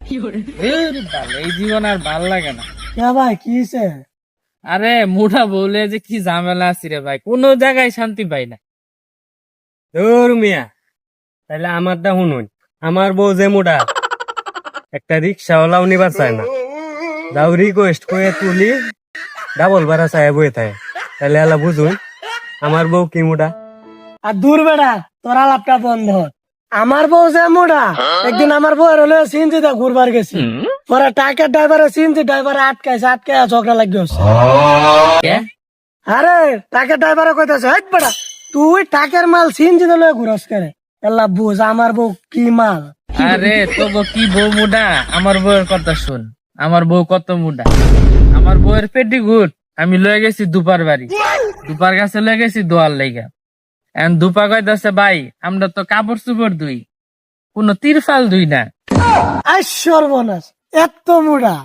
এই জীবন আর ভাল লাগে না। কে ভাই কি হইছে? আরে মুঠা বলে যে কি ঝামেলা আছি রে ভাই, কোনো জায়গায় শান্তি পাই না। ধুর মিয়া, তাহলে আমারটা শুনুন। আমার বউ যে মোটা, একটা রিক্সাওয়ালাও নিবার চায় না। যাও রিকোয়েস্ট করে তুলি, ডাবল ভাড়া চায় বয়ে থাকে। তাহলে এলা বুঝুন আমার বউ কি মোটা। আর দূর বেড়া, তোরা লাপটা বন্ধ। আমার বউ যে মোড়া, একদিন আমার বউয়ের হলে সিনজিতে ঘুরবার গেছি। পরে টাকের ড্রাইভারে সিনজি ড্রাইভারে আটকে ঝগড়া লাগিয়ে হচ্ছে। কে? আরে টাকের ড্রাইভারে কইতেছে, হেট বেড়া তুই টাকের মাল সিনজিতে লয়ে ঘুরস করে। এল্লা বুঝ আমার বউ কি মাল। আরে তো কি বউ মুডা, আমার বউয়ের কথা শুন। আমার বউ কত মুডা, আমার বউয়ের পেটি গুড আমি লয়ে গেছি দুপার বাড়ি, দুপার কাছে লয়ে গেছি দোয়ার লেগা। এখন দুপা কইতাছে ভাই আমরা তো কাপড় চুপড় ধুই, কোনো তিরফাল ধুই না। আই সর্বনাশ, এত মোড়া।